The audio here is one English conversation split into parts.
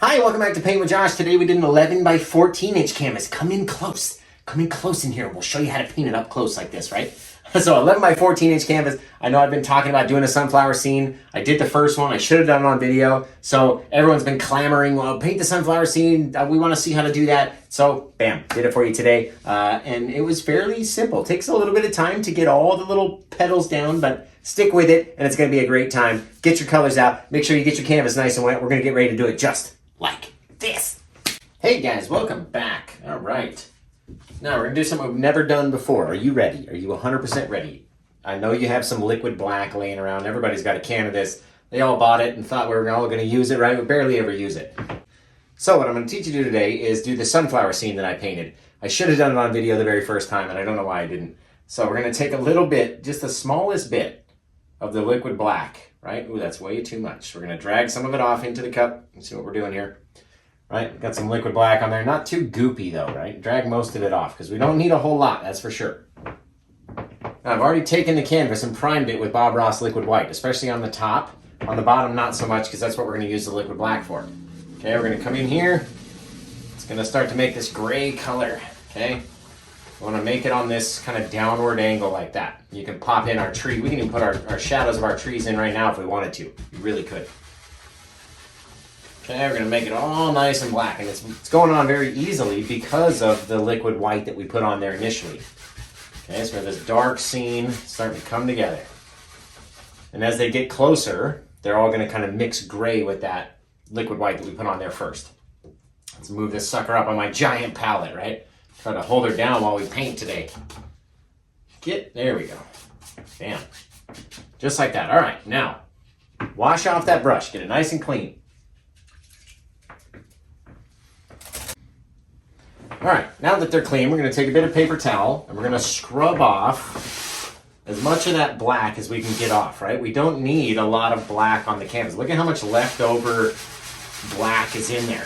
Hi, welcome back to Paint with Josh. Today we did an 11 by 14 inch canvas. Come in close. Come in close in here. We'll show you how to paint it up close like this, right? So 11 by 14 inch canvas. I know I've been talking about doing a sunflower scene. I did the first one. I should have done it on video. So everyone's been clamoring, well, paint the sunflower scene. We want to see how to do that. So bam, did it for you today. And it was fairly simple. It takes a little bit of time to get all the little petals down, but stick with it and it's going to be a great time. Get your colors out. Make sure you get your canvas nice and wet. We're going to get ready to do it just like this. Hey guys, welcome back. All right. Now we're gonna do something we've never done before. Are you ready? Are you 100% ready? I know you have some liquid black laying around. Everybody's got a can of this. They all bought it and thought we were all gonna use it, right? We barely ever use it. So what I'm gonna teach you to do today is do the sunflower scene that I painted. I should have done it on video the very first time and I don't know why I didn't. So we're gonna take a little bit, just the smallest bit of the liquid black, right? Ooh, that's way too much. We're gonna drag some of it off into the cup. Let's see what we're doing here. Right, got some liquid black on there. Not too goopy though, right? Drag most of it off because we don't need a whole lot, that's for sure. Now, I've already taken the canvas and primed it with Bob Ross liquid white, especially on the top. On the bottom, not so much because that's what we're gonna use the liquid black for. Okay, we're gonna come in here. It's gonna start to make this gray color, okay? We wanna make it on this kind of downward angle like that. You can pop in our tree. We can even put our shadows of our trees in right now if we wanted to. We really could. Okay, we're going to make it all nice and black, and it's going on very easily because of the liquid white that we put on there initially. Okay, so we have this dark scene starting to come together. And as they get closer, they're all going to kind of mix gray with that liquid white that we put on there first. Let's move this sucker up on my giant palette, right? Try to hold her down while we paint today. There we go. Bam. Just like that. All right, now, wash off that brush. Get it nice and clean. All right, now that they're clean, we're gonna take a bit of paper towel and we're gonna scrub off as much of that black as we can get off, right? We don't need a lot of black on the canvas. Look at how much leftover black is in there.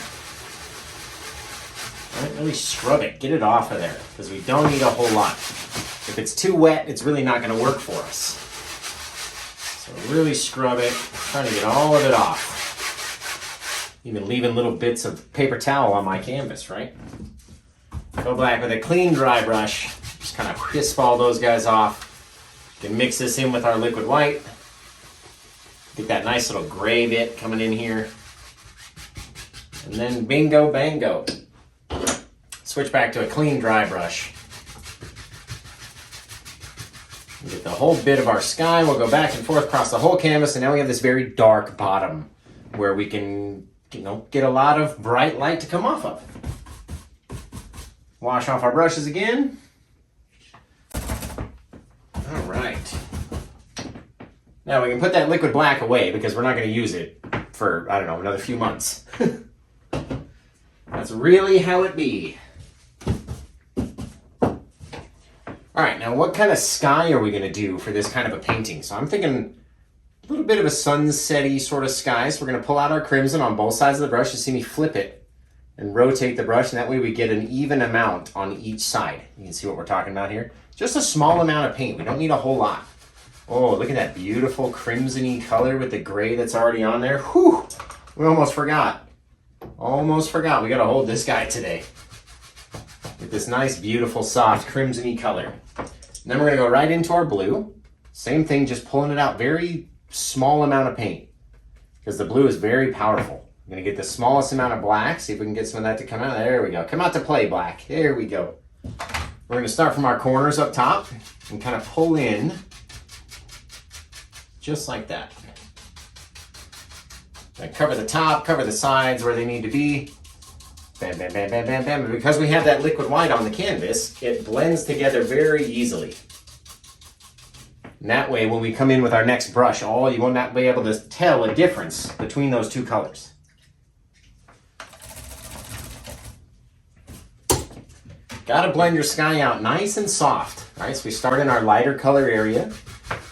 All right, really scrub it, get it off of there because we don't need a whole lot. If it's too wet, it's really not gonna work for us. So really scrub it, trying to get all of it off. Even leaving little bits of paper towel on my canvas, right? Go black with a clean dry brush. Just kind of crisp all those guys off. You can mix this in with our liquid white. Get that nice little gray bit coming in here. And then bingo bango. Switch back to a clean dry brush. Get the whole bit of our sky. We'll go back and forth across the whole canvas. And now we have this very dark bottom where we can, get a lot of bright light to come off of. Wash off our brushes again. All right. Now we can put that liquid black away because we're not going to use it for, I don't know, another few months. That's really how it be. All right, now what kind of sky are we going to do for this kind of a painting? So I'm thinking a little bit of a sunset-y sort of sky. So we're going to pull out our crimson on both sides of the brush. You see me flip it and rotate the brush, and that way we get an even amount on each side. You can see what we're talking about here. Just a small amount of paint. We don't need a whole lot. Oh, look at that beautiful crimson-y color with the gray that's already on there. Whew! We almost forgot. Almost forgot. We got to hold this guy today. With this nice, beautiful, soft crimson-y color. And then we're going to go right into our blue. Same thing, just pulling it out. Very small amount of paint. Because the blue is very powerful. I'm going to get the smallest amount of black, see if we can get some of that to come out. There we go. Come out to play, black. There we go. We're going to start from our corners up top and kind of pull in just like that. And cover the top, cover the sides where they need to be. Bam, bam, bam, bam, bam, bam. And because we have that liquid white on the canvas, it blends together very easily. And that way, when we come in with our next brush, you will not be able to tell a difference between those two colors. Gotta blend your sky out nice and soft. All right, so we start in our lighter color area,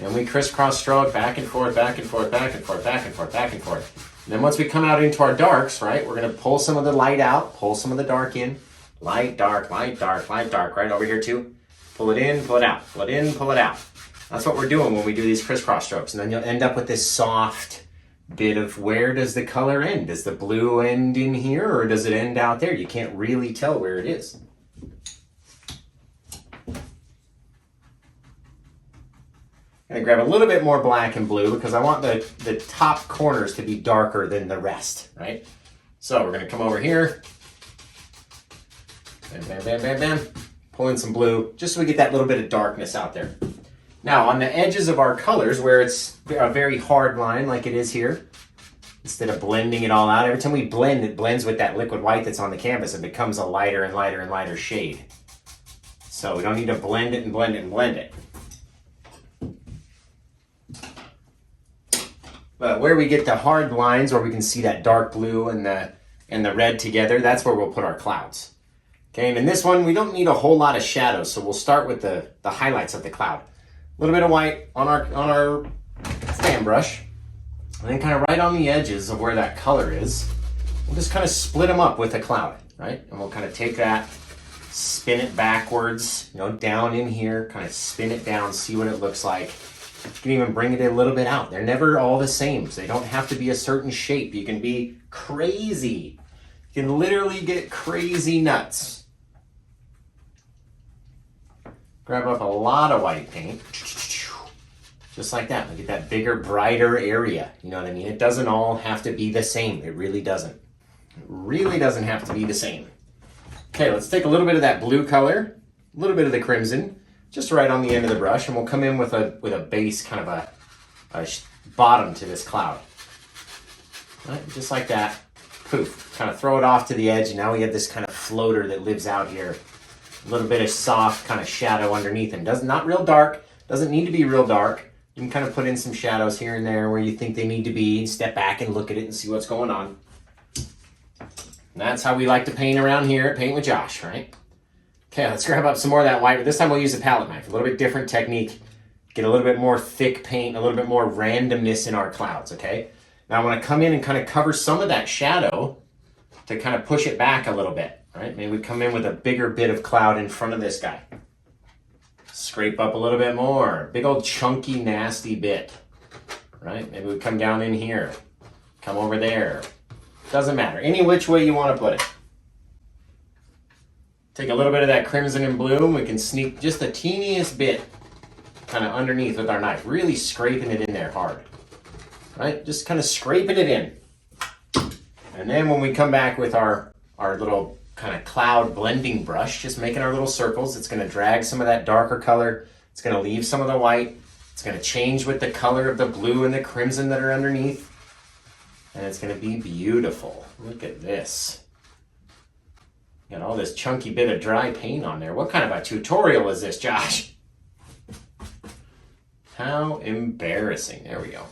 and we crisscross stroke back and forth, back and forth, back and forth, back and forth, back and forth. And then once we come out into our darks, right, we're gonna pull some of the light out, pull some of the dark in. Light, dark, light, dark, light, dark, right over here too. Pull it in, pull it out, pull it in, pull it out. That's what we're doing when we do these crisscross strokes. And then you'll end up with this soft, bit of where does the color end? Does the blue end in here or does it end out there? You can't really tell where it is. I'm gonna grab a little bit more black and blue because I want the top corners to be darker than the rest, right? So we're gonna come over here. Bam, bam, bam, bam, bam. Pull in some blue just so we get that little bit of darkness out there. Now on the edges of our colors where it's a very hard line like it is here, instead of blending it all out, every time we blend, it blends with that liquid white that's on the canvas and becomes a lighter and lighter and lighter shade. So we don't need to blend it and blend it and blend it. But where we get the hard lines where we can see that dark blue and the red together, that's where we'll put our clouds. Okay, and in this one, we don't need a whole lot of shadows, so we'll start with the highlights of the cloud. A little bit of white on our fan brush, and then kind of right on the edges of where that color is, we'll just kind of split them up with a cloud, right? And we'll kind of take that, spin it backwards, down in here, kind of spin it down, see what it looks like. You can even bring it a little bit out. They're never all the same, so they don't have to be a certain shape. You can be crazy. You can literally get crazy nuts. Grab up a lot of white paint, just like that. Look at that bigger, brighter area. You know what I mean? It doesn't all have to be the same. It really doesn't. It really doesn't have to be the same. Okay, let's take a little bit of that blue color, a little bit of the crimson, just right on the end of the brush, and we'll come in with a base, kind of a bottom to this cloud. Right, just like that. Poof. Kind of throw it off to the edge, and now we have this kind of floater that lives out here. A little bit of soft kind of shadow underneath him. Not real dark, doesn't need to be real dark. You can kind of put in some shadows here and there where you think they need to be, and step back and look at it and see what's going on. And that's how we like to paint around here at Paint with Josh, right? Okay, let's grab up some more of that white, but this time we'll use a palette knife. A little bit different technique. Get a little bit more thick paint, a little bit more randomness in our clouds, okay? Now I want to come in and kind of cover some of that shadow to kind of push it back a little bit. All right, maybe we come in with a bigger bit of cloud in front of this guy. Scrape up a little bit more. Big old chunky, nasty bit. Right? Maybe we come down in here. Come over there. Doesn't matter. Any which way you want to put it. Take a little bit of that crimson and blue, and we can sneak just the teeniest bit kind of underneath with our knife. Really scraping it in there hard. Right? Just kind of scraping it in. And then when we come back with our little kind of cloud blending brush, just making our little circles. It's going to drag some of that darker color. It's going to leave some of the white. It's going to change with the color of the blue and the crimson that are underneath. And it's going to be beautiful. Look at this. Got all this chunky bit of dry paint on there. What kind of a tutorial is this, Josh? How embarrassing. There we go.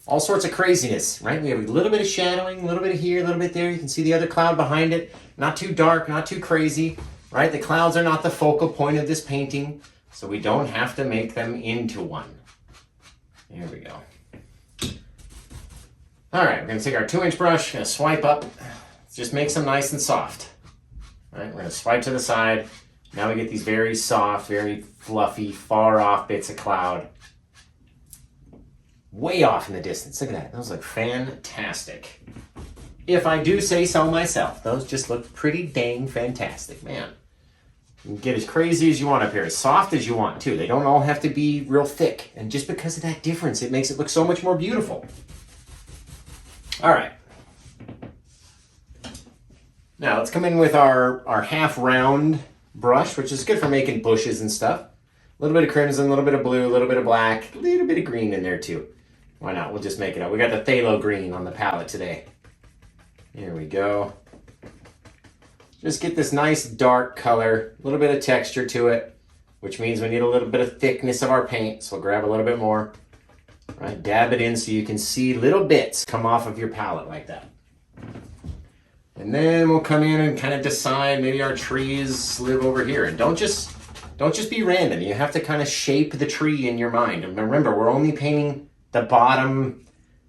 All sorts of craziness, right? We have a little bit of shadowing, a little bit here, a little bit there. You can see the other cloud behind it. Not too dark, not too crazy, right? The clouds are not the focal point of this painting, so we don't have to make them into one. There we go. All right, we're gonna take our 2-inch brush, gonna swipe up, just makes them nice and soft. All right, we're gonna swipe to the side. Now we get these very soft, very fluffy, far off bits of cloud. Way off in the distance. Look at that. Those look fantastic. If I do say so myself, those just look pretty dang fantastic, man. You can get as crazy as you want up here, as soft as you want too. They don't all have to be real thick. And just because of that difference, it makes it look so much more beautiful. All right. Now let's come in with our half round brush, which is good for making bushes and stuff. A little bit of crimson, a little bit of blue, a little bit of black, a little bit of green in there too. Why not? We'll just make it up. We got the phthalo green on the palette today. Here we go. Just get this nice dark color, a little bit of texture to it, which means we need a little bit of thickness of our paint. So we'll grab a little bit more, right? Dab it in so you can see little bits come off of your palette like that. And then we'll come in and kind of decide maybe our trees live over here. And don't just be random. You have to kind of shape the tree in your mind. And remember, we're only painting the bottom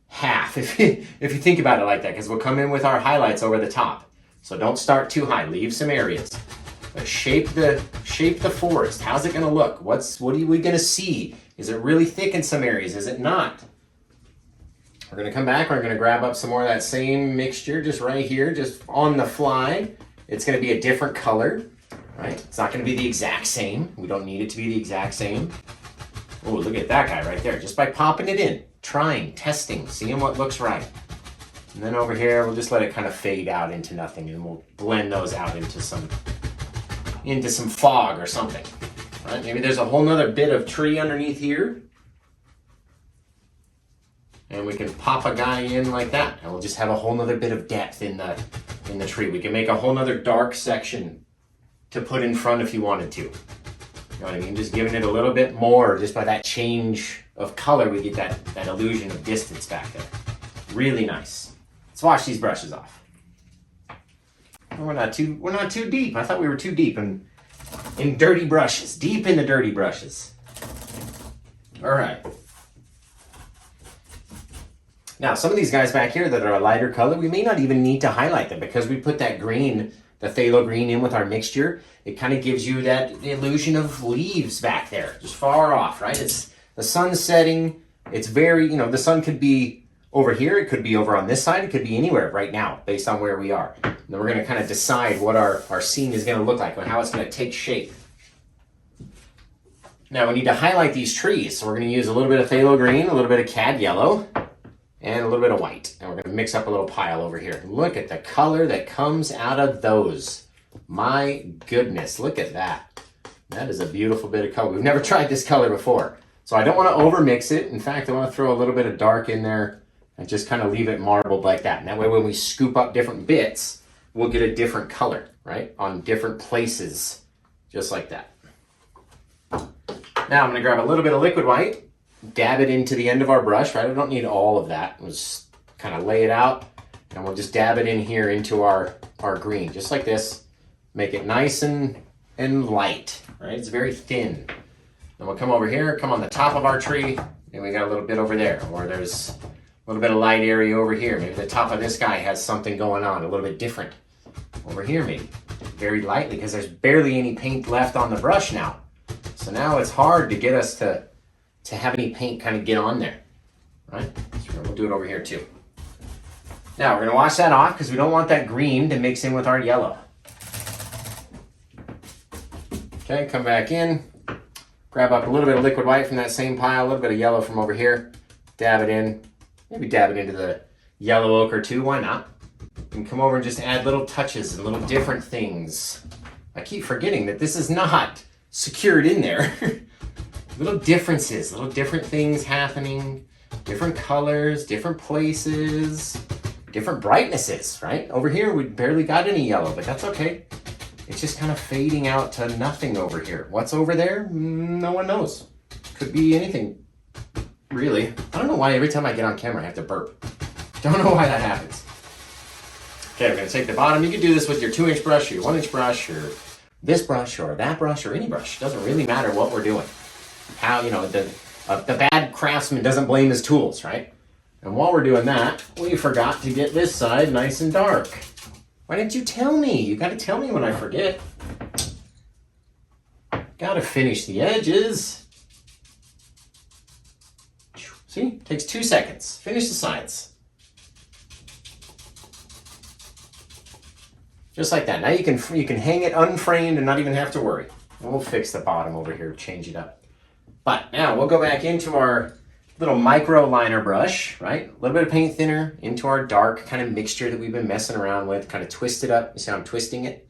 half, if you think about it like that, because we'll come in with our highlights over the top. So don't start too high. Leave some areas. But shape the forest. How's it going to look? What are we going to see? Is it really thick in some areas? Is it not? We're going to come back. We're going to grab up some more of that same mixture just right here, just on the fly. It's going to be a different color, right? It's not going to be the exact same. We don't need it to be the exact same. Oh, look at that guy right there. Just by popping it in, trying, testing, seeing what looks right. And then over here, we'll just let it kind of fade out into nothing, and we'll blend those out into some fog or something. All right, maybe there's a whole nother bit of tree underneath here. And we can pop a guy in like that, and we'll just have a whole nother bit of depth in the tree. We can make a whole nother dark section to put in front if you wanted to. You know what I mean? Just giving it a little bit more, just by that change of color, we get that illusion of distance back there. Really nice. Let's wash these brushes off. Oh, we're not too deep. I thought we were too deep in dirty brushes. Deep in the dirty brushes. All right. Now, some of these guys back here that are a lighter color, we may not even need to highlight them because we put that green, the phthalo green, in with our mixture. It kind of gives you that illusion of leaves back there, just far off, right? It's the sun setting. It's very, the sun could be over here, it could be over on this side, it could be anywhere right now based on where we are. And then we're going to kind of decide what our scene is going to look like and how it's going to take shape. Now we need to highlight these trees, so we're going to use a little bit of phthalo green, a little bit of cad yellow, and a little bit of white. And we're going to mix up a little pile over here. Look at the color that comes out of those. My goodness, look at that. That is a beautiful bit of color. We've never tried this color before. So I don't want to overmix it. In fact, I want to throw a little bit of dark in there and just kind of leave it marbled like that. And that way when we scoop up different bits, we'll get a different color, right? On different places, just like that. Now I'm going to grab a little bit of liquid white, dab it into the end of our brush, right? I don't need all of that. We'll just kind of lay it out, and we'll just dab it in here into our green, just like this. Make it nice and light, right? It's very thin. Then we'll come over here, come on the top of our tree, and we got a little bit over there, or there's a little bit of light area over here. Maybe the top of this guy has something going on, a little bit different. Over here maybe, very lightly, because there's barely any paint left on the brush now. So now it's hard to get us to have any paint kind of get on there, right? So we'll do it over here too. Now we're gonna wash that off because we don't want that green to mix in with our yellow. Okay, come back in, grab up a little bit of liquid white from that same pile, a little bit of yellow from over here, dab it in, maybe dab it into the yellow ochre too, why not? And come over and just add little touches and little different things. I keep forgetting that this is not secured in there. Little differences, little different things happening, different colors, different places, different brightnesses, right? Over here, we barely got any yellow, but that's okay. It's just kind of fading out to nothing over here. What's over there? No one knows. Could be anything, really. I don't know why every time I get on camera I have to burp. Don't know why that happens. Okay, we're gonna take the bottom. You can do this with your 2-inch brush, or your 1-inch brush, or this brush, or that brush, or any brush. It doesn't really matter what we're doing. How, the bad craftsman doesn't blame his tools, right? And while we're doing that, we forgot to get this side nice and dark. Why didn't you tell me? You gotta tell me when I forget. Gotta finish the edges. See, takes 2 seconds. Finish the sides. Just like that. Now you can hang it unframed and not even have to worry. And we'll fix the bottom over here, change it up. But now we'll go back into our little micro liner brush, right? A little bit of paint thinner into our dark kind of mixture that we've been messing around with. Kind of twist it up. You see how I'm twisting it?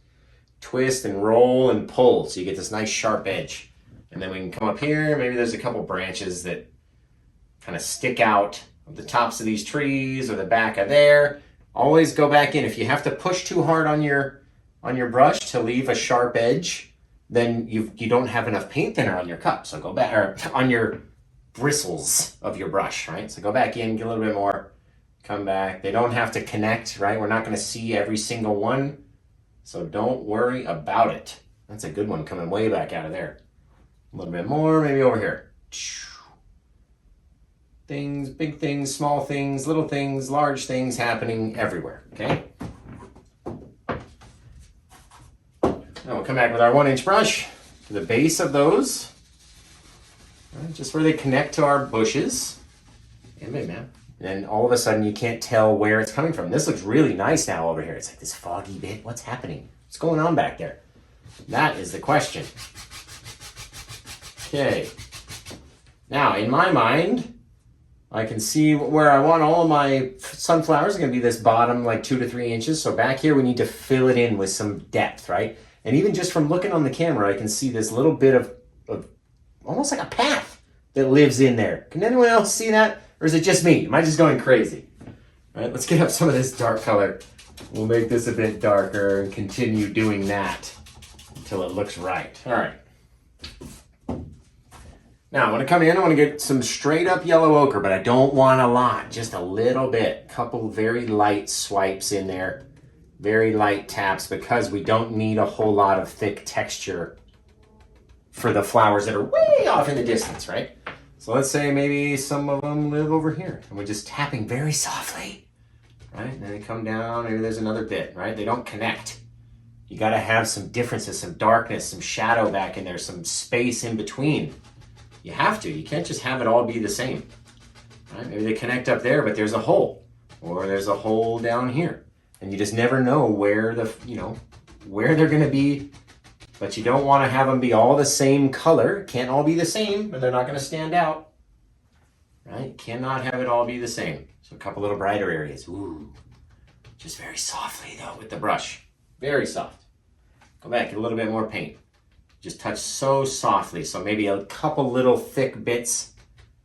Twist and roll and pull so you get this nice sharp edge. And then we can come up here. Maybe there's a couple branches that kind of stick out of the tops of these trees or the back of there. Always go back in. If you have to push too hard on your brush to leave a sharp edge, then you don't have enough paint thinner on your cup. So go back, or on your bristles of your brush, right? So go back in, get a little bit more, come back. They don't have to connect, right? We're not going to see every single one, so don't worry about it. That's a good one coming way back out of there. A little bit more, maybe over here. Things, big things, small things, little things, large things happening everywhere, okay? Now we'll come back with our 1-inch brush to the base of those. Right? Just where they connect to our bushes. Damn it, man. And then all of a sudden you can't tell where it's coming from. This looks really nice now over here. It's like this foggy bit. What's happening? What's going on back there? That is the question. Okay. Now, in my mind, I can see where I want all of my sunflowers are going to be this bottom like 2 to 3 inches. So back here, we need to fill it in with some depth, right? And even just from looking on the camera, I can see this little bit of almost like a path that lives in there. Can anyone else see that? Or is it just me? Am I just going crazy? All right, let's get up some of this dark color. We'll make this a bit darker and continue doing that until it looks right. All right. Now, I'm going to come in, I want to get some straight up yellow ochre, but I don't want a lot, just a little bit. Couple very light swipes in there, very light taps, because we don't need a whole lot of thick texture for the flowers that are way off in the distance, right? So let's say maybe some of them live over here, and we're just tapping very softly, right? And then they come down, maybe there's another bit, right? They don't connect. You got to have some differences, some darkness, some shadow back in there, some space in between. You have to. You can't just have it all be the same. Right? Maybe they connect up there, but there's a hole, or there's a hole down here, and you just never know where where they're going to be. But you don't want to have them be all the same color. Can't all be the same, or they're not going to stand out. Right? Cannot have it all be the same. So a couple little brighter areas. Ooh, just very softly though with the brush. Very soft. Go back, get a little bit more paint. Just touch so softly, so maybe a couple little thick bits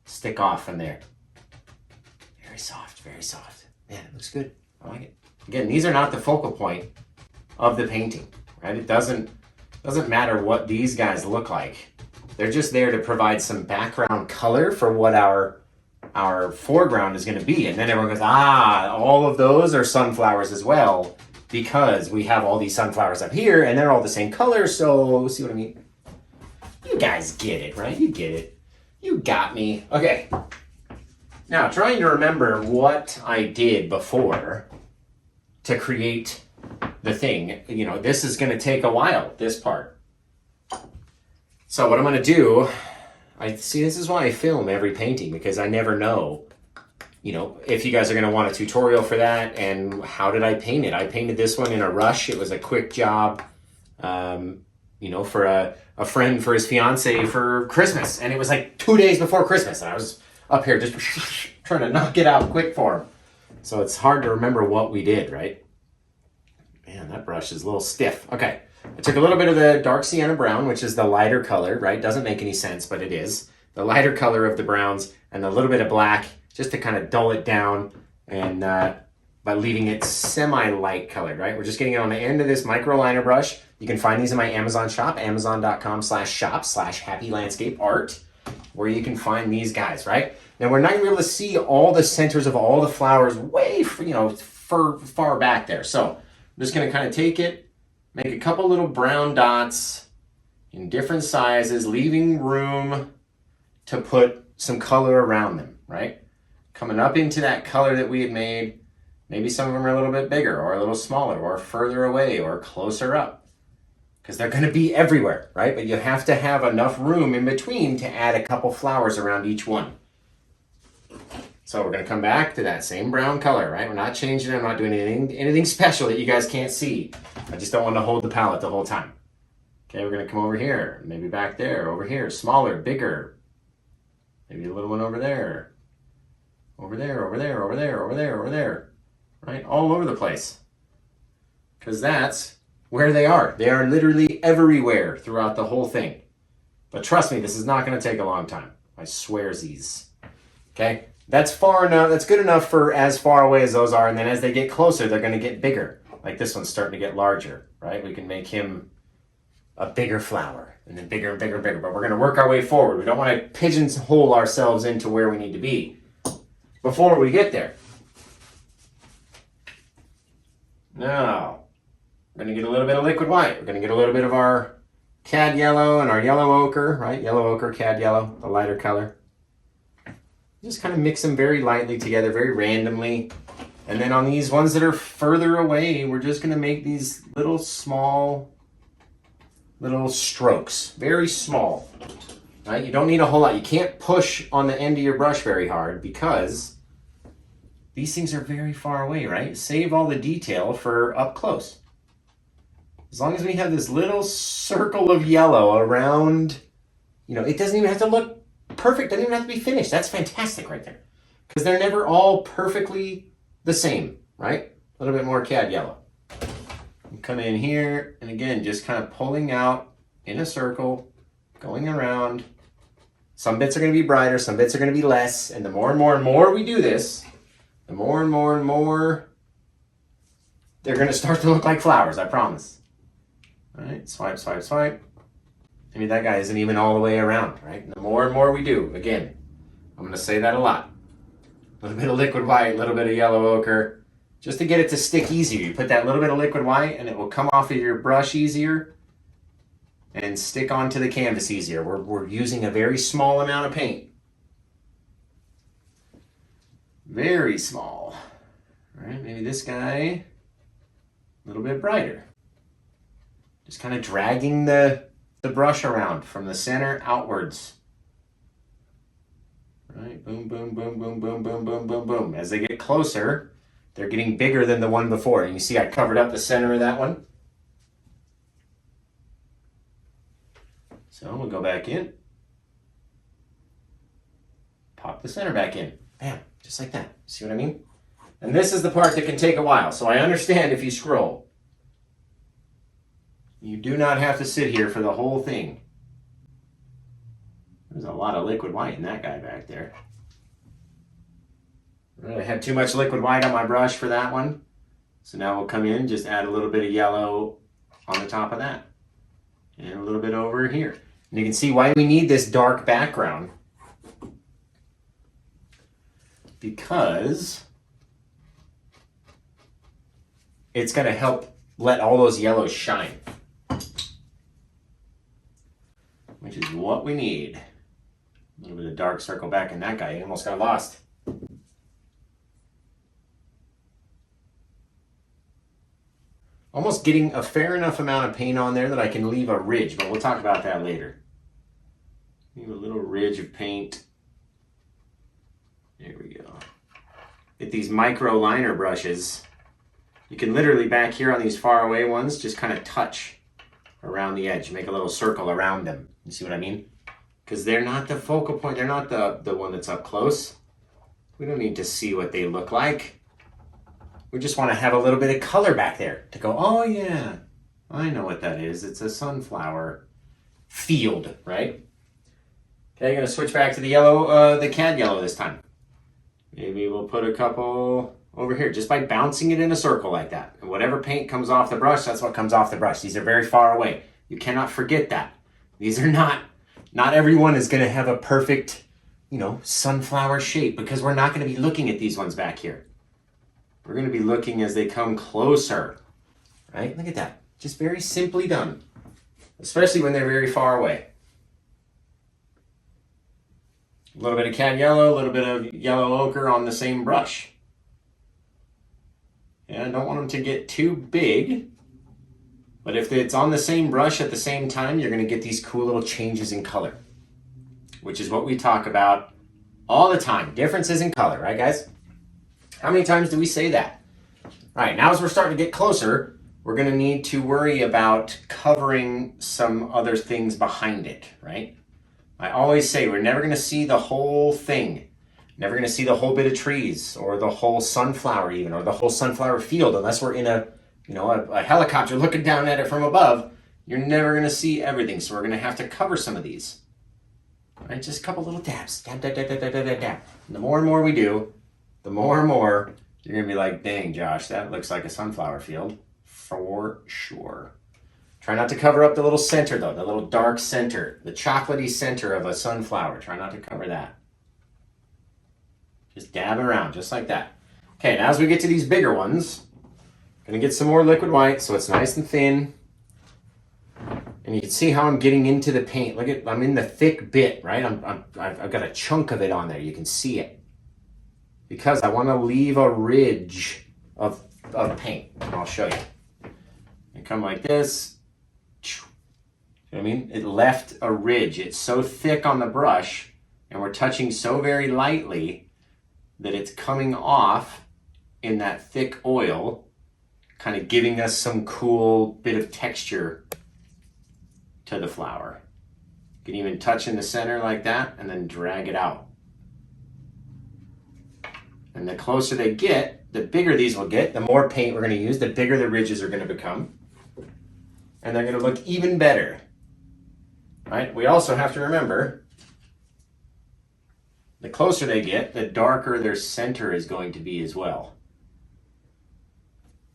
stick off from there. Very soft, very soft. Man, it looks good. I like it. Again, these are not the focal point of the painting, right? It doesn't matter what these guys look like. They're just there to provide some background color for what our foreground is going to be. And then everyone goes, all of those are sunflowers as well, because we have all these sunflowers up here and they're all the same color. So see what I mean? You guys get it, right? You get it. You got me. Okay. Now, trying to remember what I did before to create the thing. You know, this is going to take a while, this part. So what I'm going to do, this is why I film every painting, because I never know, if you guys are going to want a tutorial for that. And how did I paint it? I painted this one in a rush. It was a quick job, for a friend for his fiance for Christmas. And it was like 2 days before Christmas. And I was up here just trying to knock it out quick for him. So it's hard to remember what we did, right? Man, that brush is a little stiff. Okay. I took a little bit of the dark sienna brown, which is the lighter color, right? Doesn't make any sense, but it is. The lighter color of the browns, and a little bit of black, just to kind of dull it down, and by leaving it semi-light colored, right? We're just getting it on the end of this micro liner brush. You can find these in my Amazon shop, amazon.com/shop/happylandscapeart, where you can find these guys, right? Now, we're not going to be able to see all the centers of all the flowers way, far back there. So I'm just going to kind of take it, make a couple little brown dots in different sizes, leaving room to put some color around them, right? Coming up into that color that we had made. Maybe some of them are a little bit bigger or a little smaller or further away or closer up, because they're going to be everywhere, right? But you have to have enough room in between to add a couple flowers around each one. So we're going to come back to that same brown color, right? We're not changing it. I'm not doing anything special that you guys can't see. I just don't want to hold the palette the whole time. Okay, we're going to come over here, maybe back there, over here, smaller, bigger. Maybe a little one over there. Over there, over there, over there, over there, over there. Right? All over the place. Because that's where they are. They are literally everywhere throughout the whole thing. But trust me, this is not going to take a long time. I swearsies. Okay? That's far enough. That's good enough for as far away as those are. And then as they get closer, they're going to get bigger. Like this one's starting to get larger, right? We can make him a bigger flower, and then bigger and bigger and bigger. But we're going to work our way forward. We don't want to pigeonhole ourselves into where we need to be before we get there. Now, we're going to get a little bit of liquid white. We're going to get a little bit of our cad yellow and our yellow ochre, right? Yellow ochre, cad yellow, the lighter color. Just kind of mix them very lightly together, very randomly. And then on these ones that are further away, we're just going to make these little small, little strokes, very small. right? You don't need a whole lot. You can't push on the end of your brush very hard because these things are very far away, right? Save all the detail for up close. As long as we have this little circle of yellow around, you know, it doesn't even have to look perfect. It doesn't even have to be finished. That's fantastic right there. Because they're never all perfectly the same, right? A little bit more cad yellow. Come in here, and again, just kind of pulling out in a circle, going around. Some bits are going to be brighter, some bits are going to be less, and the more and more and more we do this, the more and more and more they're going to start to look like flowers, I promise. All right, swipe, swipe, swipe. I mean, that guy isn't even all the way around, right? And the more and more we do, again, I'm going to say that a lot. A little bit of liquid white, a little bit of yellow ochre, just to get it to stick easier. You put that little bit of liquid white and it will come off of your brush easier and stick onto the canvas easier. We're using a very small amount of paint. Very small. All right, maybe this guy a little bit brighter. Just kind of dragging the brush around from the center outwards. Right, boom, boom, boom, boom, boom, boom, boom, boom, boom. As they get closer, they're getting bigger than the one before. And you see I covered up the center of that one. So we'll go back in. Pop the center back in. Bam, just like that. See what I mean? And this is the part that can take a while. So I understand if you scroll. You do not have to sit here for the whole thing. There's a lot of liquid white in that guy back there. I had too much liquid white on my brush for that one. So now we'll come in, just add a little bit of yellow on the top of that. And a little bit over here. And you can see why we need this dark background. Because it's going to help let all those yellows shine. Which is what we need. A little bit of dark circle back in that guy. He almost got lost. Almost getting a fair enough amount of paint on there that I can leave a ridge, but we'll talk about that later. Leave a little ridge of paint. There we go. Get these micro liner brushes. You can literally back here on these far away ones, just kind of touch around the edge, make a little circle around them. You see what I mean? Because they're not the focal point. They're not the one that's up close. We don't need to see what they look like. We just want to have a little bit of color back there to go, oh yeah, I know what that is. It's a sunflower field, right? Okay, I'm going to switch back to the yellow, the cad yellow this time. Maybe we'll put a couple over here just by bouncing it in a circle like that. And whatever paint comes off the brush, that's what comes off the brush. These are very far away. You cannot forget that. These are not everyone is going to have a perfect, you know, sunflower shape because we're not going to be looking at these ones back here. We're going to be looking as they come closer, right? Look at that. Just very simply done, especially when they're very far away. A little bit of cad yellow, a little bit of yellow ochre on the same brush. And I don't want them to get too big, but if it's on the same brush at the same time, you're going to get these cool little changes in color, which is what we talk about all the time. Differences in color, right guys? How many times do we say that? All right, now as we're starting to get closer, we're going to need to worry about covering some other things behind it, right? I always say we're never going to see the whole thing. Never going to see the whole bit of trees or the whole sunflower even, or the whole sunflower field, unless we're in a helicopter looking down at it from above. You're never going to see everything, so we're going to have to cover some of these. All right, just a couple little dabs. Dab, dab, dab, dab, dab, dab, dab. And the more and more we do, the more and more you're going to be like, dang, Josh, that looks like a sunflower field for sure. Try not to cover up the little center, though, the little dark center, the chocolatey center of a sunflower. Try not to cover that. Just dab around, just like that. Okay, now as we get to these bigger ones, I'm going to get some more liquid white so it's nice and thin. And you can see how I'm getting into the paint. Look at, I'm in the thick bit, right? I've got a chunk of it on there. You can see it. Because I want to leave a ridge of paint. I'll show you. And come like this. You know what I mean? It left a ridge. It's so thick on the brush, and we're touching so very lightly that it's coming off in that thick oil, kind of giving us some cool bit of texture to the flower. You can even touch in the center like that and then drag it out. And the closer they get, the bigger these will get, the more paint we're going to use, the bigger the ridges are going to become. And they're going to look even better. Right? We also have to remember, the closer they get, the darker their center is going to be as well.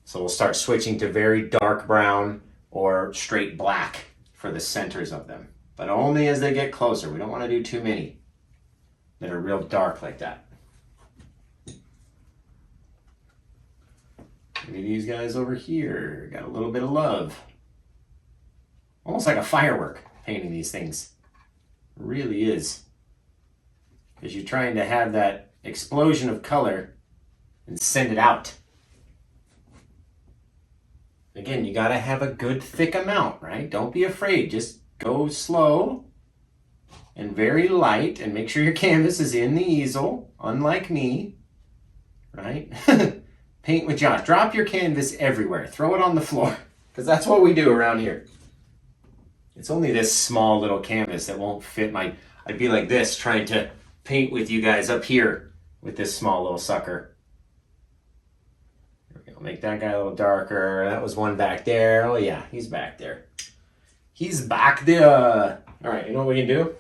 So we'll start switching to very dark brown or straight black for the centers of them. But only as they get closer. We don't want to do too many that are real dark like that. Maybe these guys over here got a little bit of love. Almost like a firework painting these things. It really is. Because you're trying to have that explosion of color and send it out. Again, you got to have a good thick amount, right? Don't be afraid. Just go slow and very light and make sure your canvas is in the easel, unlike me, right? Paint with Josh. Drop your canvas everywhere. Throw it on the floor, because that's what we do around here. It's only this small little canvas that won't fit my... I'd be like this trying to paint with you guys up here with this small little sucker. There we go. Make that guy a little darker. That was one back there. Oh yeah, he's back there. He's back there. All right, you know what we can do?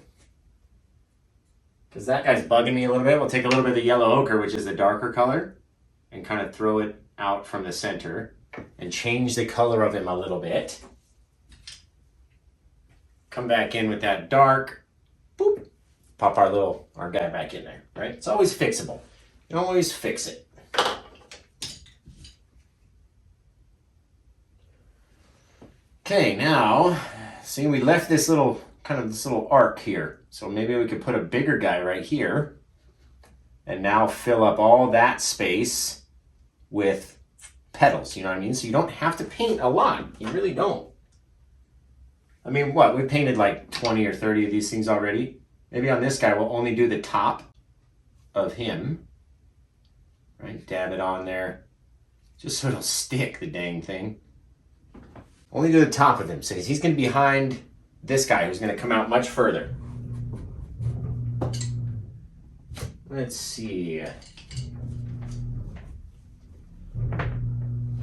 Because that guy's bugging me a little bit. We'll take a little bit of the yellow ochre, which is the darker color, and kind of throw it out from the center and change the color of him a little bit. Come back in with that dark, boop, pop our guy back in there, right? It's always fixable. You always fix it. Okay, now, see, we left this little arc here. So maybe we could put a bigger guy right here and now fill up all that space with petals, you know what I mean? So you don't have to paint a lot. You really don't. I mean, what? We painted like 20 or 30 of these things already. Maybe on this guy, we'll only do the top of him. Right? Dab it on there. Just so it'll stick, the dang thing. Only do the top of him, so he's going to be behind this guy who's going to come out much further. Let's see.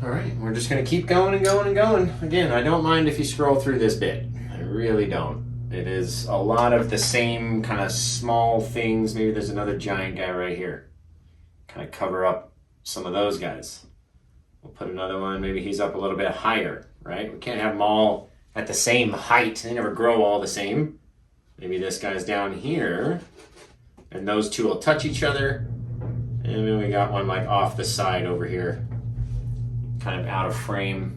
All right, we're just going to keep going and going and going. Again, I don't mind if you scroll through this bit. I really don't. It is a lot of the same kind of small things. Maybe there's another giant guy right here. Kind of cover up some of those guys. We'll put another one. Maybe he's up a little bit higher, right? We can't have them all at the same height. They never grow all the same. Maybe this guy's down here, and those two will touch each other. And then we got one like off the side over here, kind of out of frame.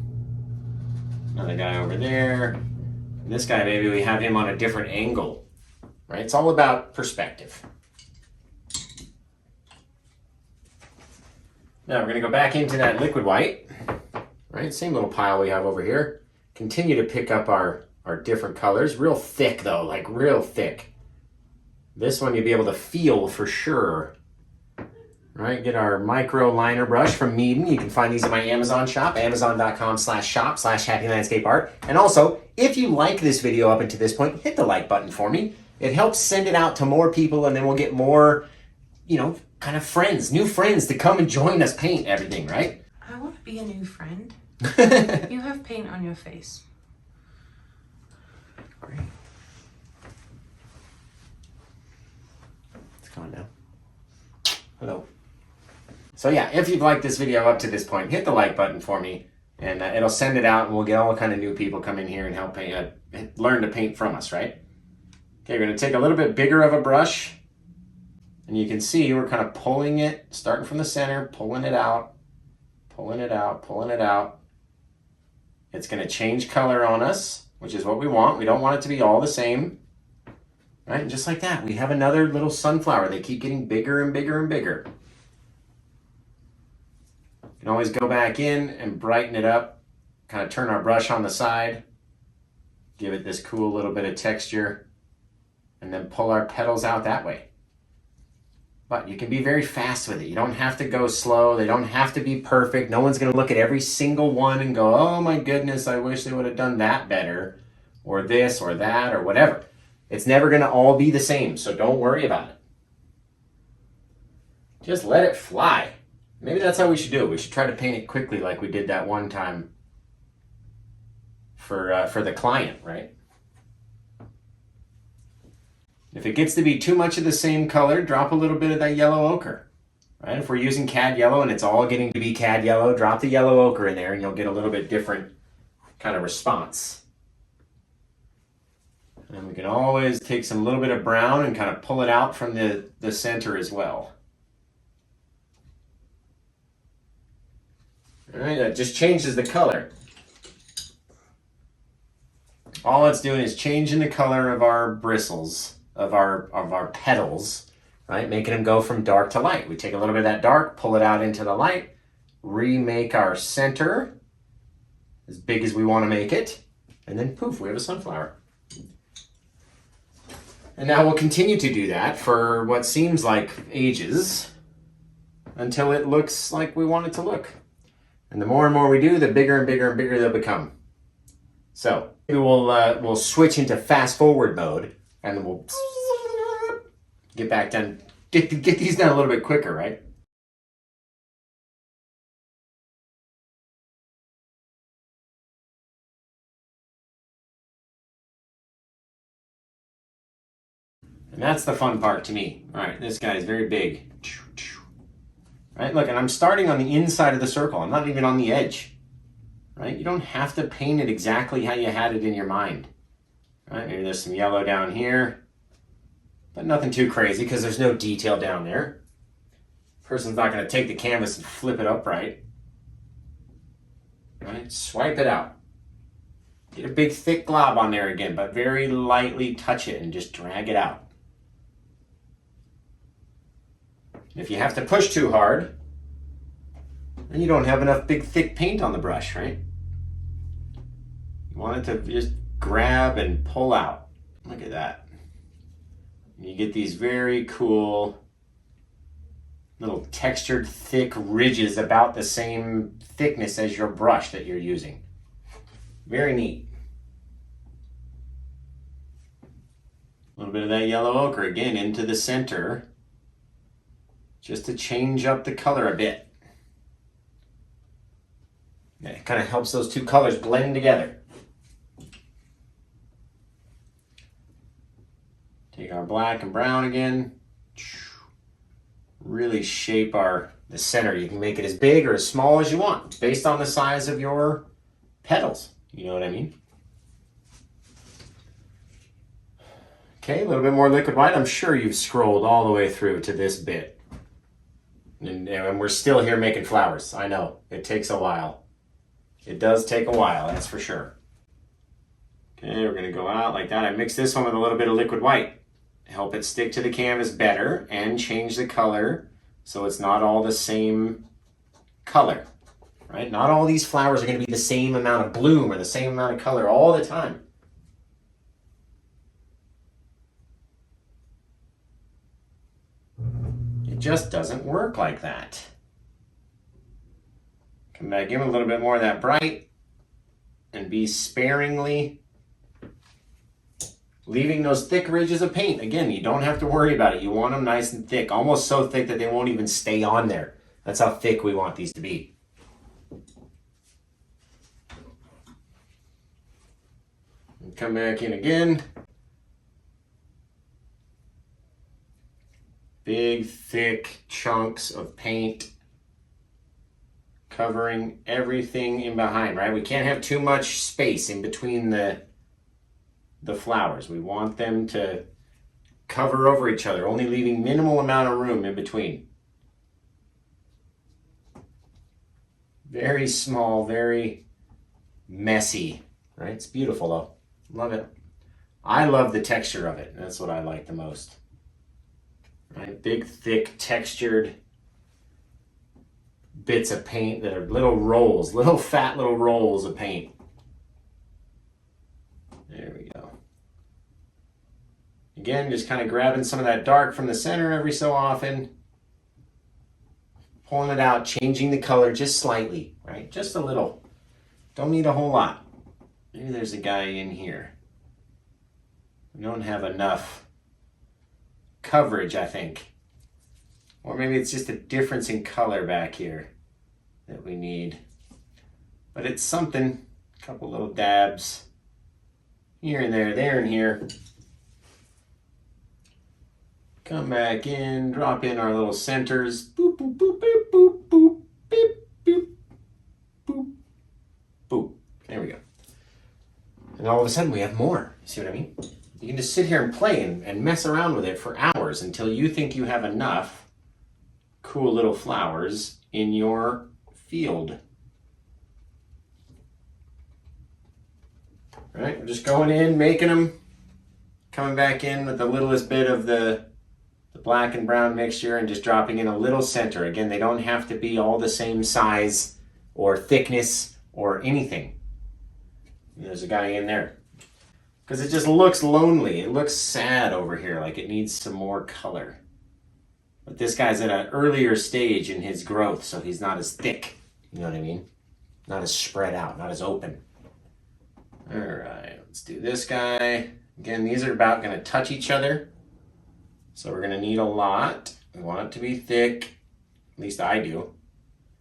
Another guy over there. And this guy, maybe we have him on a different angle, right? It's all about perspective. Now we're going to go back into that liquid white, right? Same little pile we have over here. Continue to pick up our different colors. Real thick though, like real thick. This one you'll be able to feel for sure. Right, get our micro liner brush from Meeden. You can find these in my Amazon shop, amazon.com/shop/happylandscapeart. And also, if you like this video up until this point, hit the like button for me. It helps send it out to more people, and then we'll get more, you know, kind of friends, new friends to come and join us paint everything, right? I want to be a new friend. You have paint on your face. Great. It's gone now. Hello. So yeah, if you've liked this video up to this point, hit the like button for me, and it'll send it out, and we'll get all kind of new people come in here and help paint, learn to paint from us, right? Okay, we're going to take a little bit bigger of a brush, and you can see we're kind of pulling it, starting from the center, pulling it out, pulling it out, pulling it out. It's going to change color on us, which is what we want. We don't want it to be all the same, right? And just like that, we have another little sunflower. They keep getting bigger and bigger and bigger. You can always go back in and brighten it up, kind of turn our brush on the side. give it this cool little bit of texture, and then pull our petals out that way. But you can be very fast with it. You don't have to go slow. They don't have to be perfect. No one's going to look at every single one and go, oh my goodness, I wish they would have done that better, or this or that or whatever. It's never going to all be the same, so don't worry about it. Just let it fly. Maybe that's how we should do it. We should try to paint it quickly like we did that one time for the client, right? If it gets to be too much of the same color, drop a little bit of that yellow ochre, right? If we're using cad yellow and it's all getting to be cad yellow, drop the yellow ochre in there and you'll get a little bit different kind of response. And we can always take some little bit of brown and kind of pull it out from the center as well. All right, that just changes the color. All it's doing is changing the color of our bristles, of our petals, right? Making them go from dark to light. We take a little bit of that dark, pull it out into the light, remake our center as big as we want to make it, and then poof, we have a sunflower. And now we'll continue to do that for what seems like ages until it looks like we want it to look. And the more and more we do, the bigger and bigger and bigger they'll become. So maybe we'll switch into fast forward mode and then we'll get back down, get these down a little bit quicker, right? And that's the fun part to me. All right, this guy is very big. Right, look, and I'm starting on the inside of the circle. I'm not even on the edge. Right, you don't have to paint it exactly how you had it in your mind. Right, maybe there's some yellow down here, but nothing too crazy because there's no detail down there. Person's not going to take the canvas and flip it upright. Right, swipe it out. Get a big thick glob on there again, but very lightly touch it and just drag it out. If you have to push too hard, then you don't have enough big thick paint on the brush, right? You want it to just grab and pull out. Look at that. And you get these very cool little textured thick ridges about the same thickness as your brush that you're using. Very neat. A little bit of that yellow ochre again into the center, just to change up the color a bit. It kind of helps those two colors blend together. Take our black and brown again. Really shape the center. You can make it as big or as small as you want, based on the size of your petals. You know what I mean? Okay, a little bit more liquid white. I'm sure you've scrolled all the way through to this bit. And we're still here making flowers. I know, it takes a while. It does take a while, that's for sure. Okay, we're gonna go out like that. I mixed this one with a little bit of liquid white. Help it stick to the canvas better and change the color so it's not all the same color, right? Not all these flowers are gonna be the same amount of bloom or the same amount of color all the time. It just doesn't work like that. Come back in with a little bit more of that bright and be sparingly leaving those thick ridges of paint. Again, you don't have to worry about it. You want them nice and thick, almost so thick that they won't even stay on there. That's how thick we want these to be. And come back in again. Big, thick chunks of paint covering everything in behind, right? We can't have too much space in between the flowers. We want them to cover over each other, only leaving minimal amount of room in between. Very small, very messy, right? It's beautiful though. Love it. I love the texture of it. That's what I like the most. Right? Big, thick, textured bits of paint that are little rolls, little fat little rolls of paint. There Again, just kind of grabbing some of that dark from the center every so often. Pulling it out, changing the color just slightly, right? Just a little. Don't need a whole lot. Maybe there's a guy in here. We don't have enough coverage, I think. Or maybe it's just a difference in color back here that we need. But it's something. A couple little dabs. Here and there and here. Come back in, drop in our little centers. Boop, boop, boop, boop, boop, boop, beep, boop, boop, boop. There we go. And all of a sudden we have more. You see what I mean? You can just sit here and play and mess around with it for hours until you think you have enough cool little flowers in your field. All right, we're just going in, making them, coming back in with the littlest bit of the black and brown mixture and just dropping in a little center. Again, they don't have to be all the same size or thickness or anything. And there's a guy in there. Because it just looks lonely. It looks sad over here, like it needs some more color. But this guy's at an earlier stage in his growth, so he's not as thick. You know what I mean? Not as spread out, not as open. All right, let's do this guy. Again, these are about going to touch each other. So we're going to need a lot. We want it to be thick. At least I do.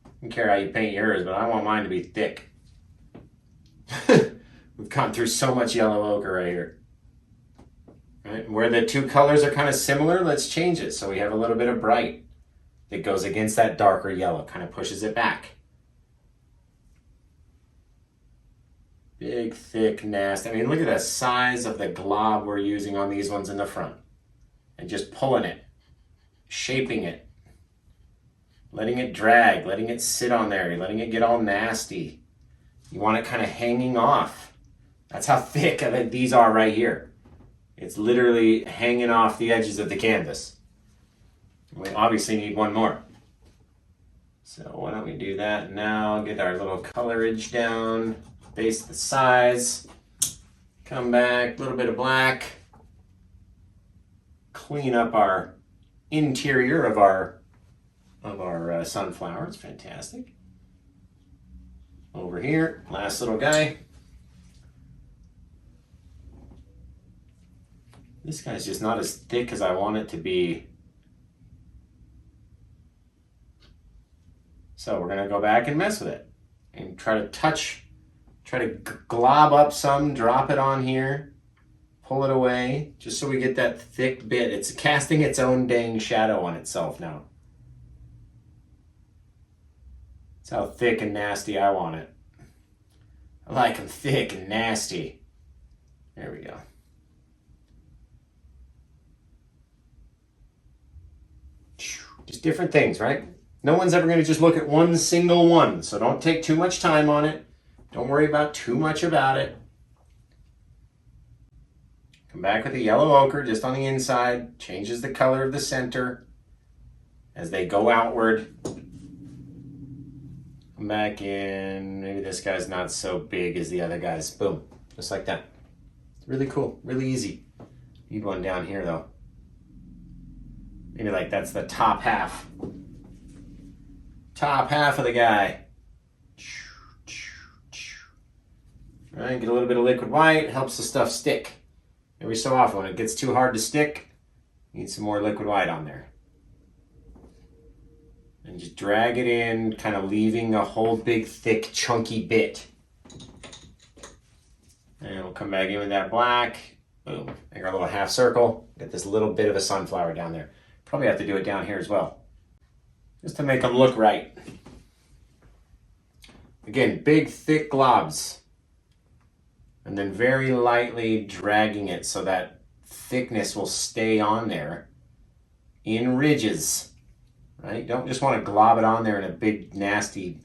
I don't care how you paint yours, but I want mine to be thick. We've gone through so much yellow ochre right here. Right? Where the two colors are kind of similar, let's change it so we have a little bit of bright that goes against that darker yellow, kind of pushes it back. Big, thick, nasty. I mean, look at the size of the glob we're using on these ones in the front. And just pulling it, shaping it, letting it drag, letting it sit on there, letting it get all nasty. You want it kind of hanging off. That's how thick these are right here. It's literally hanging off the edges of the canvas. We obviously need one more. So why don't we do that now? Get our little colorage down, base the size, come back, a little bit of black. Clean up our interior of our sunflower. It's fantastic. Over here, last little guy. This guy's just not as thick as I want it to be. So we're gonna go back and mess with it and try to glob up some, drop it on here. Pull it away, just so we get that thick bit. It's casting its own dang shadow on itself now. That's how thick and nasty I want it. I like them thick and nasty. There we go. Just different things, right? No one's ever going to just look at one single one, so don't take too much time on it. Don't worry about too much about it. Come back with the yellow ochre just on the inside. Changes the color of the center as they go outward. Come back in. Maybe this guy's not so big as the other guys. Boom. Just like that. Really cool. Really easy. Need one down here though. Maybe like that's the top half. Top half of the guy. All right, get a little bit of liquid white. Helps the stuff stick. Every so often, when it gets too hard to stick, need some more liquid white on there. And just drag it in, kind of leaving a whole big, thick, chunky bit. And we'll come back in with that black. Boom. Make our little half circle. Get this little bit of a sunflower down there. Probably have to do it down here as well. Just to make them look right. Again, big, thick globs. And then very lightly dragging it so that thickness will stay on there in ridges, right? Don't just want to glob it on there in a big nasty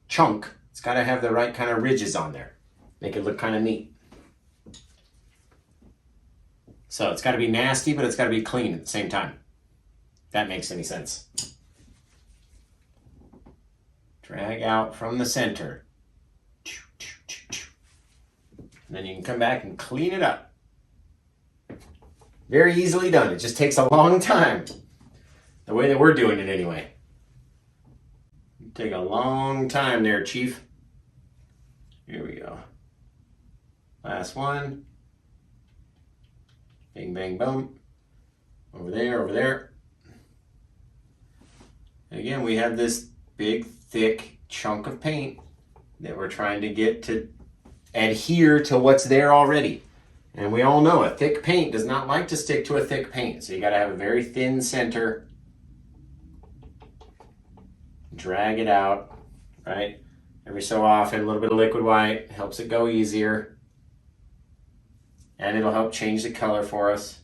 chunk. It's got to have the right kind of ridges on there. Make it look kind of neat. So it's got to be nasty, but it's got to be clean at the same time. If that makes any sense. Drag out from the center. And then you can come back and clean it up. Very easily done. It just takes a long time. The way that we're doing it anyway. Take a long time there, Chief. Here we go. Last one. Bang, bang, boom. Over there, over there. And again, we have this big, thick chunk of paint that we're trying to get to adhere to what's there already. And we all know a thick paint does not like to stick to a thick paint. So you got to have a very thin center. Drag it out, right? Every so often, a little bit of liquid white helps it go easier. And it'll help change the color for us.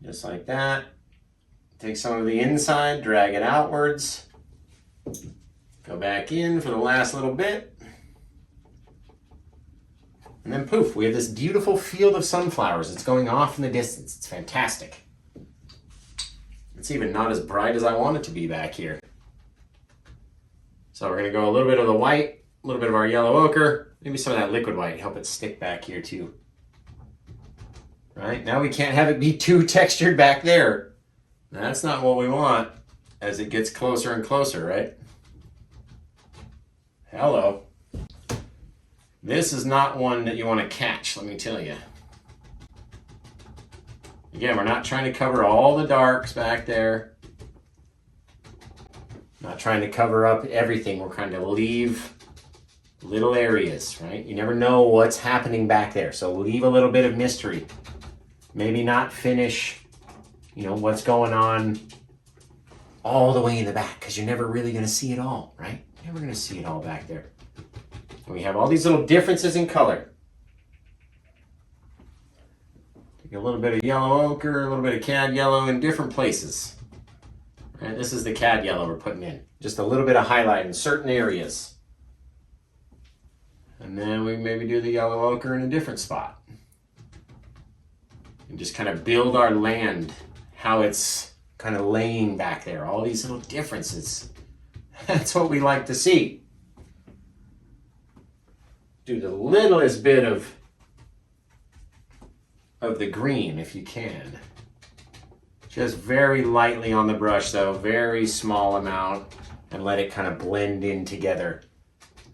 Just like that. Take some of the inside, drag it outwards. Go back in for the last little bit. And then poof, we have this beautiful field of sunflowers. It's going off in the distance. It's fantastic. It's even not as bright as I want it to be back here. So we're gonna go a little bit of the white, a little bit of our yellow ochre, maybe some of that liquid white, help it stick back here too. Right, now we can't have it be too textured back there. That's not what we want as it gets closer and closer, right? Hello. This is not one that you want to catch, let me tell you. Again, we're not trying to cover all the darks back there. Not trying to cover up everything. We're trying to leave little areas, right? You never know what's happening back there. So leave a little bit of mystery. Maybe not finish, what's going on all the way in the back, because you're never really going to see it all, right? Never going to see it all back there. And we have all these little differences in color. Take a little bit of yellow ochre, a little bit of cad yellow in different places. Right, this is the cad yellow we're putting in. Just a little bit of highlight in certain areas. And then we maybe do the yellow ochre in a different spot. And just kind of build our land, how it's kind of laying back there. All these little differences. That's what we like to see. Do the littlest bit of the green if you can. Just very lightly on the brush though, very small amount, and let it kind of blend in together.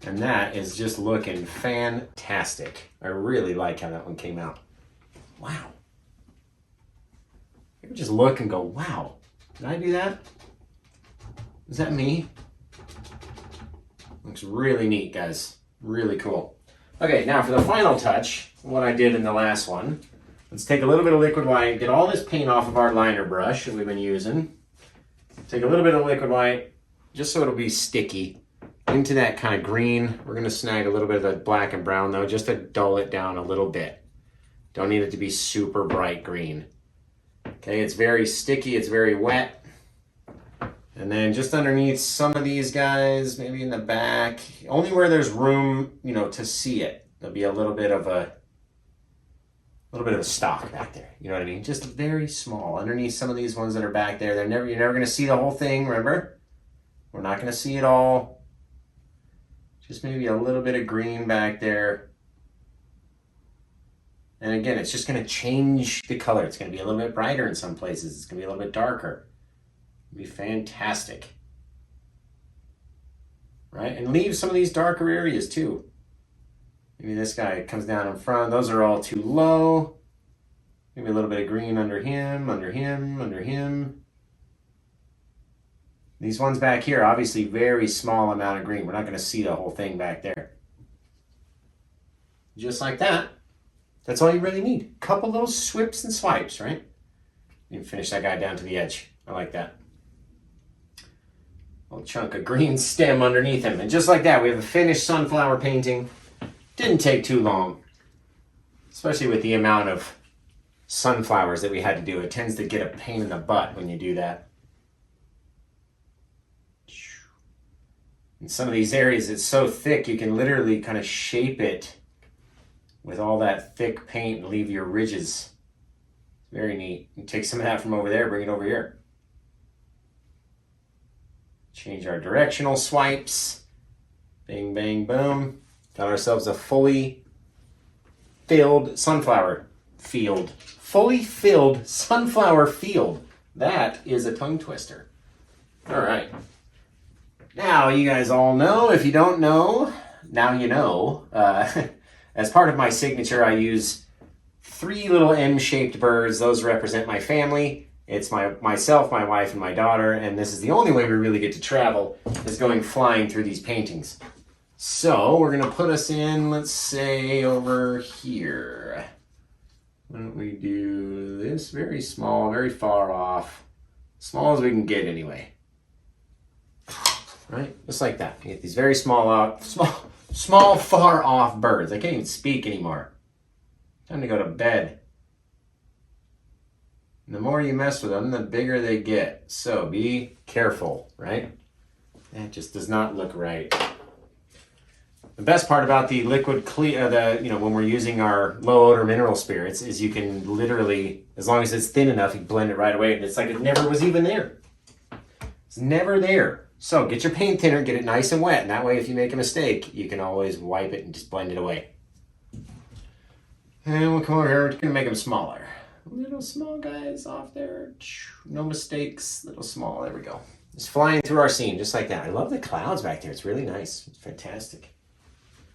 And that is just looking fantastic. I really like how that one came out. Wow. You ever just look and go, wow, did I do that? Is that me? Looks really neat, guys. Really cool. Okay, now for the final touch, what I did in the last one, let's take a little bit of liquid white, get all this paint off of our liner brush that we've been using. Take a little bit of liquid white, just so it'll be sticky, into that kind of green. We're gonna snag a little bit of the black and brown though, just to dull it down a little bit. Don't need it to be super bright green. Okay, it's very sticky, it's very wet. And then just underneath some of these guys, maybe in the back, only where there's room, to see it. There'll be a little bit of a stock back there. You know what I mean? Just very small. Underneath some of these ones that are back there, you're never going to see the whole thing, remember? We're not going to see it all. Just maybe a little bit of green back there. And again, it's just going to change the color. It's going to be a little bit brighter in some places. It's going to be a little bit darker. It'll be fantastic. Right? And leave some of these darker areas too. Maybe this guy comes down in front. Those are all too low. Maybe a little bit of green under him, under him, under him. These ones back here, obviously very small amount of green. We're not going to see the whole thing back there. Just like that. That's all you really need. A couple little swips and swipes, right? You can finish that guy down to the edge. I like that. A little chunk of green stem underneath him. And just like that, we have a finished sunflower painting. Didn't take too long, especially with the amount of sunflowers that we had to do. It tends to get a pain in the butt when you do that. In some of these areas, it's so thick, you can literally kind of shape it with all that thick paint and leave your ridges. Very neat. You take some of that from over there, bring it over here. Change our directional swipes. Bing, bang, boom. Got ourselves a fully filled sunflower field. Fully filled sunflower field. That is a tongue twister. All right. Now, you guys all know. If you don't know, now you know. As part of my signature, I use 3 little M-shaped birds. Those represent my family. It's myself, my wife, and my daughter. And this is the only way we really get to travel, is going flying through these paintings. So we're going to put us in, let's say, over here. Why don't we do this very small, very far off. Small as we can get anyway. Right? Just like that. You get these very small, far off birds. I can't even speak anymore. Time to go to bed. And the more you mess with them, the bigger they get. So be careful, right? That just does not look right. The best part about the liquid clear, when we're using our low odor mineral spirits, is you can literally, as long as it's thin enough, you blend it right away, and it's like it never was even there. It's never there. So get your paint thinner, get it nice and wet, and that way if you make a mistake, you can always wipe it and just blend it away. And we'll come over here, we're gonna make them smaller. Little small guys off there, no mistakes, little small, there we go. Just flying through our scene, just like that. I love the clouds back there, it's really nice, it's fantastic.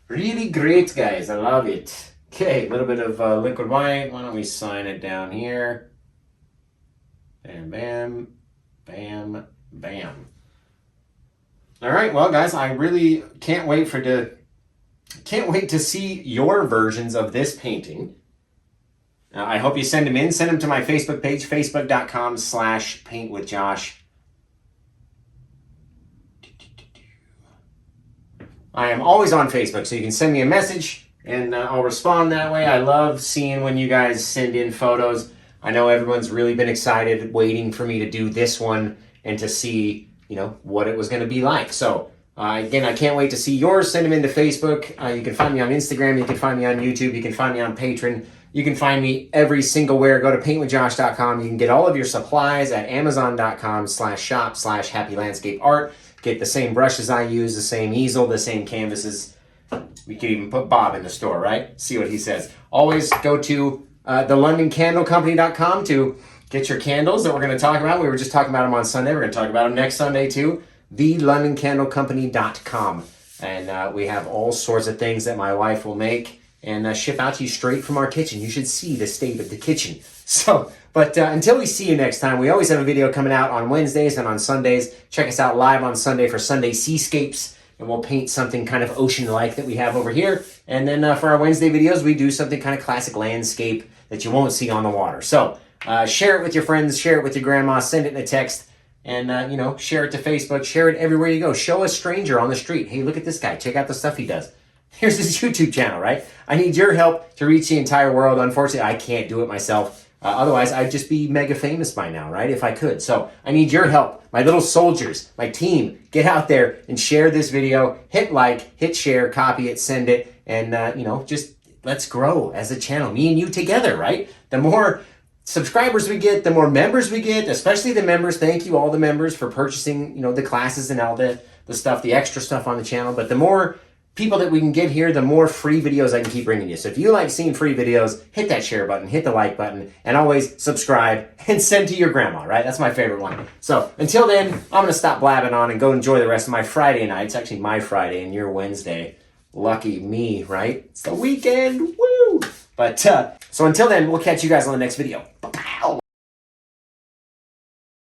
Really great, guys. I love it. Okay, a little bit of liquid white. Why don't we sign it down here? Bam, bam, bam, bam. All right, well, guys, I really can't wait to see your versions of this painting. I hope you send them in. Send them to my Facebook page, facebook.com/paintwithjosh. I am always on Facebook, so you can send me a message, and I'll respond that way. I love seeing when you guys send in photos. I know everyone's really been excited, waiting for me to do this one and to see, what it was going to be like. So, again, I can't wait to see yours. Send them into Facebook. You can find me on Instagram. You can find me on YouTube. You can find me on Patreon. You can find me every single where. Go to paintwithjosh.com. You can get all of your supplies at amazon.com/shop/happylandscapeart. Get the same brushes I use, the same easel, the same canvases. We could even put Bob in the store, right? See what he says. Always go to thelondoncandlecompany.com to get your candles that we're going to talk about. We were just talking about them on Sunday. We're going to talk about them next Sunday too. thelondoncandlecompany.com. And we have all sorts of things that my wife will make and ship out to you straight from our kitchen. You should see the state of the kitchen. So, but until we see you next time, we always have a video coming out on Wednesdays and on Sundays. Check us out live on Sunday for Sunday Seascapes, and we'll paint something kind of ocean-like that we have over here. And then for our Wednesday videos, we do something kind of classic landscape that you won't see on the water. So share it with your friends, share it with your grandma, send it in a text, and share it to Facebook, share it everywhere you go. Show a stranger on the street, hey, look at this guy, check out the stuff he does. Here's his YouTube channel, right? I need your help to reach the entire world. Unfortunately, I can't do it myself. Otherwise, I'd just be mega famous by now, right? If I could. So I need your help. My little soldiers, my team, get out there and share this video. Hit like, hit share, copy it, send it. And, just let's grow as a channel. Me and you together, right? The more subscribers we get, the more members we get, especially the members. Thank you, all the members, for purchasing, the classes and all the stuff, the extra stuff on the channel. But the more people that we can get here, the more free videos I can keep bringing you. So if you like seeing free videos, hit that share button, hit the like button, and always subscribe and send to your grandma, right? That's my favorite one. So until then, I'm going to stop blabbing on and go enjoy the rest of my Friday night. It's actually my Friday and your Wednesday. Lucky me, right? It's the weekend. Woo! But so until then, we'll catch you guys on the next video.